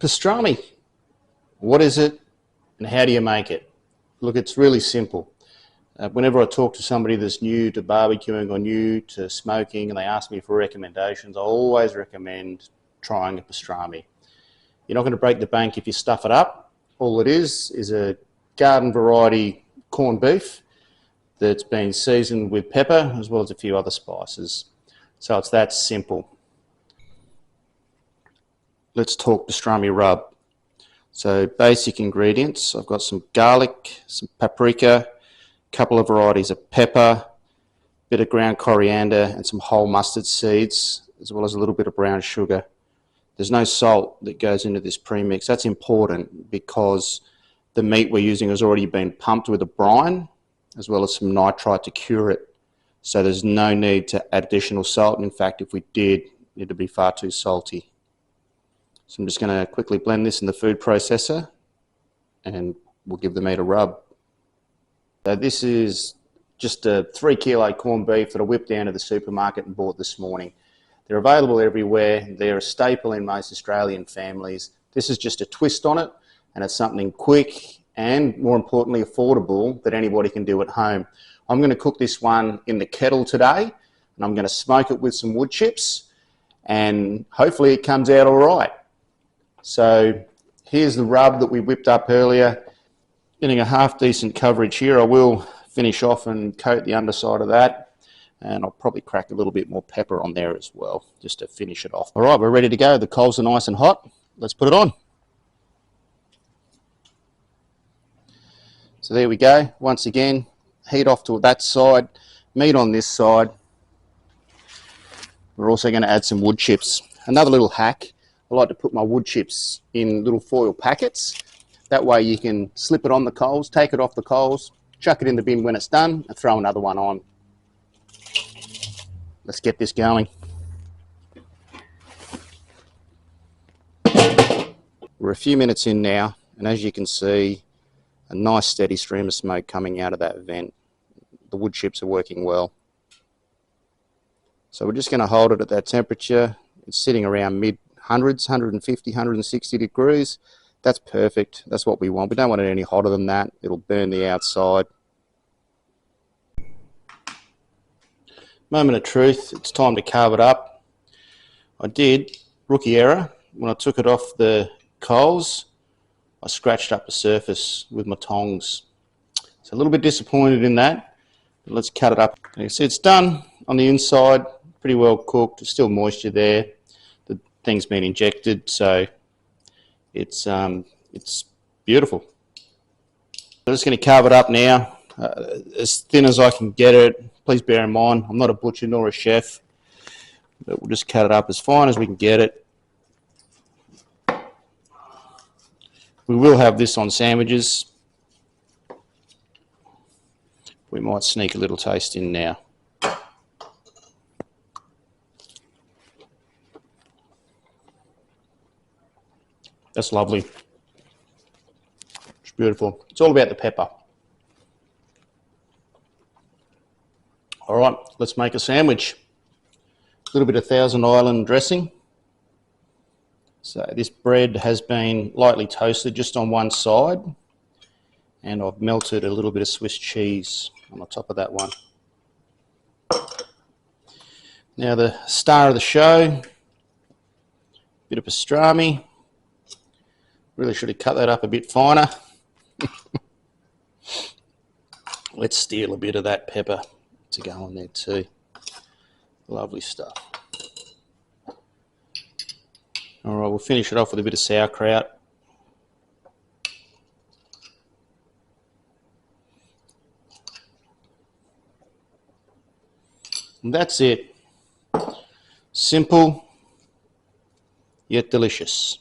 Pastrami, what is it and how do you make it? Look, it's really simple. Whenever I talk to somebody that's new to barbecuing or new to smoking and they ask me for recommendations, I always recommend trying a pastrami. You're not going to break the bank if you stuff it up. All it is a garden variety corned beef that's been seasoned with pepper as well as a few other spices. So it's that simple. Let's talk pastrami rub. So basic ingredients, I've got some garlic, some paprika, a couple of varieties of pepper, a bit of ground coriander and some whole mustard seeds, as well as a little bit of brown sugar. There's no salt that goes into this premix. That's important because the meat we're using has already been pumped with a brine, as well as some nitrite to cure it. So there's no need to add additional salt. In fact, if we did, it'd be far too salty. So I'm just going to quickly blend this in the food processor and we'll give the meat a rub. So this is just a 3 kilo corned beef that I whipped down to the supermarket and bought this morning. They're available everywhere. They're a staple in most Australian families. This is just a twist on it, and it's something quick and, more importantly, affordable that anybody can do at home. I'm going to cook this one in the kettle today, and I'm going to smoke it with some wood chips, and hopefully it comes out all right. So here's the rub that we whipped up earlier. Getting a half decent coverage here. I will finish off and coat the underside of that, and I'll probably crack a little bit more pepper on there as well, just to finish it off. All right, we're ready to go. The coals are nice and hot. Let's put it on. So there we go. Once again, heat off to that side, meat on this side. We're also going to add some wood chips. Another little hack, I like to put my wood chips in little foil packets. That way you can slip it on the coals, take it off the coals, chuck it in the bin when it's done, and throw another one on. Let's get this going. We're a few minutes in now, and as you can see, a nice steady stream of smoke coming out of that vent. The wood chips are working well. So we're just going to hold it at that temperature. It's sitting around mid-hundreds, 150, 160 degrees. That's perfect. That's what we want. We don't want it any hotter than that. It'll burn the outside. Moment of truth. It's time to carve it up. I did, rookie error, when I took it off the coals, I scratched up the surface with my tongs. So a little bit disappointed in that. But let's cut it up. You see it's done on the inside, pretty well cooked. There's still moisture there. The thing's been injected, so it's beautiful. I'm just going to carve it up now, as thin as I can get it. Please bear in mind, I'm not a butcher nor a chef, but we'll just cut it up as fine as we can get it. We will have this on sandwiches. We might sneak a little taste in now. That's lovely. It's beautiful. It's all about the pepper. All right, let's make a sandwich. A little bit of Thousand Island dressing. So this bread has been lightly toasted just on one side, and I've melted a little bit of Swiss cheese on the top of that one. Now the star of the show, bit of pastrami. Really should have cut that up a bit finer. Let's steal a bit of that pepper to go on there too. Lovely stuff. All right, we'll finish it off with a bit of sauerkraut. And that's it. Simple, yet delicious.